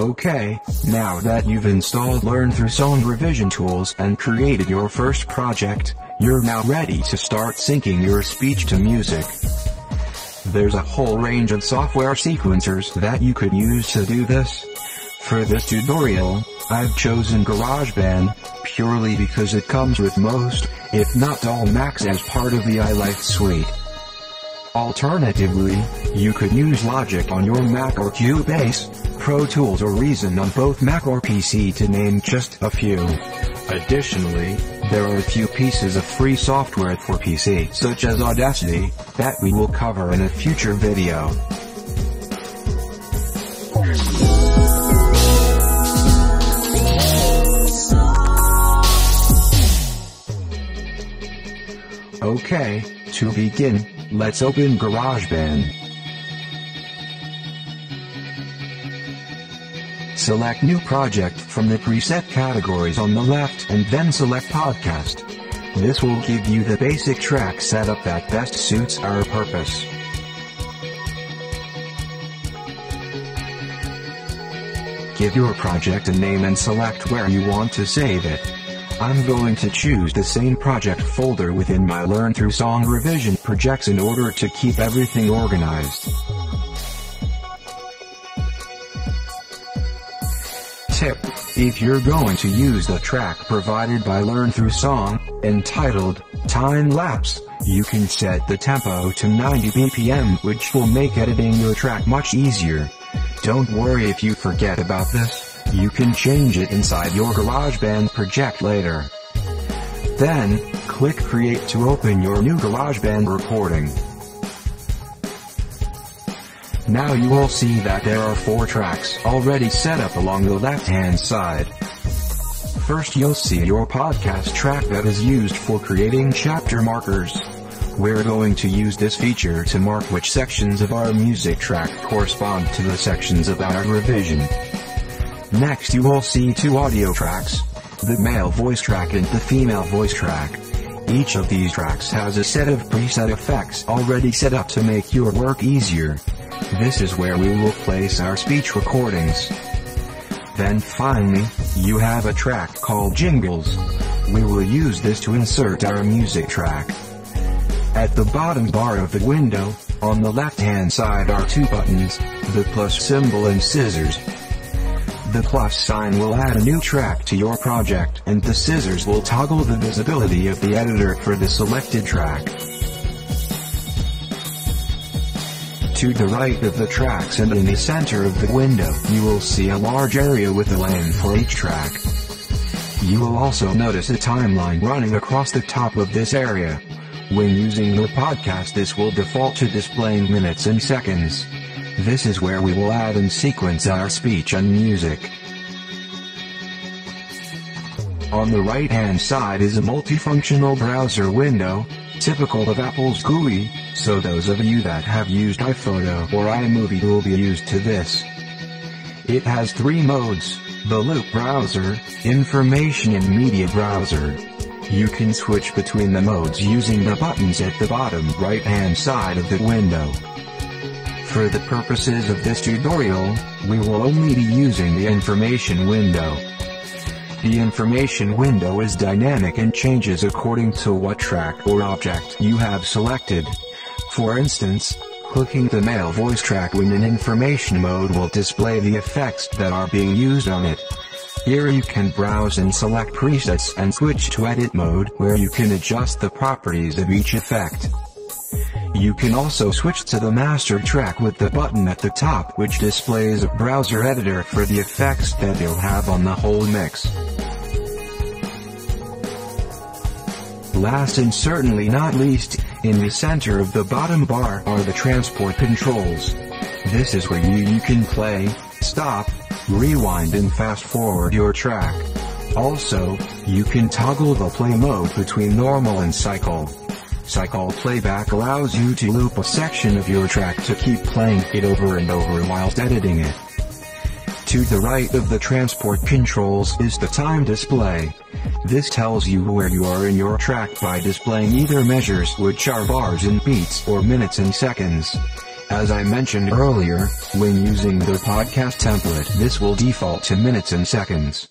Okay, now that you've installed LearnThruSong revision tools and created your first project, you're now ready to start syncing your speech to music. There's a whole range of software sequencers that you could use to do this. For this tutorial, I've chosen GarageBand, purely because it comes with most, if not all Macs as part of the iLife suite. Alternatively, you could use Logic on your Mac or Cubase, Pro Tools or Reason on both Mac or PC to name just a few. Additionally, there are a few pieces of free software for PC such as Audacity, that we will cover in a future video. Okay, to begin, let's open GarageBand. Select New Project from the preset categories on the left and then select Podcast. This will give you the basic track setup that best suits our purpose. Give your project a name and select where you want to save it. I'm going to choose the same project folder within my LearnThruSong revision projects in order to keep everything organized. Tip: if you're going to use the track provided by LearnThruSong, entitled Time Lapse, you can set the tempo to 90 BPM, which will make editing your track much easier. Don't worry if you forget about this. You can change it inside your GarageBand project later. Then, click Create to open your new GarageBand recording. Now you will see that there are 4 tracks already set up along the left-hand side. First you'll see your podcast track that is used for creating chapter markers. We're going to use this feature to mark which sections of our music track correspond to the sections of our revision. Next you will see 2 audio tracks, the male voice track and the female voice track. Each of these tracks has a set of preset effects already set up to make your work easier. This is where we will place our speech recordings. Then finally, you have a track called Jingles. We will use this to insert our music track. At the bottom bar of the window, on the left-hand side are 2 buttons, the plus symbol and scissors. The plus sign will add a new track to your project and the scissors will toggle the visibility of the editor for the selected track. To the right of the tracks and in the center of the window, you will see a large area with a lane for each track. You will also notice a timeline running across the top of this area. When using the podcast, this will default to displaying minutes and seconds. This is where we will add and sequence our speech and music. On the right-hand side is a multifunctional browser window, typical of Apple's GUI, so those of you that have used iPhoto or iMovie will be used to this. It has 3 modes: the Loop browser, Information and Media browser. You can switch between the modes using the buttons at the bottom right-hand side of the window. For the purposes of this tutorial, we will only be using the Information window. The Information window is dynamic and changes according to what track or object you have selected. For instance, clicking the male voice track when in Information mode will display the effects that are being used on it. Here you can browse and select presets and switch to Edit mode, where you can adjust the properties of each effect. You can also switch to the master track with the button at the top, which displays a browser editor for the effects that you'll have on the whole mix. Last and certainly not least, in the center of the bottom bar are the transport controls. This is where you can play, stop, rewind and fast forward your track. Also, you can toggle the play mode between normal and cycle. Cycle playback allows you to loop a section of your track to keep playing it over and over whilst editing it. To the right of the transport controls is the time display. This tells you where you are in your track by displaying either measures, which are bars in beats, or minutes in seconds. As I mentioned earlier, when using the podcast template, this will default to minutes and seconds.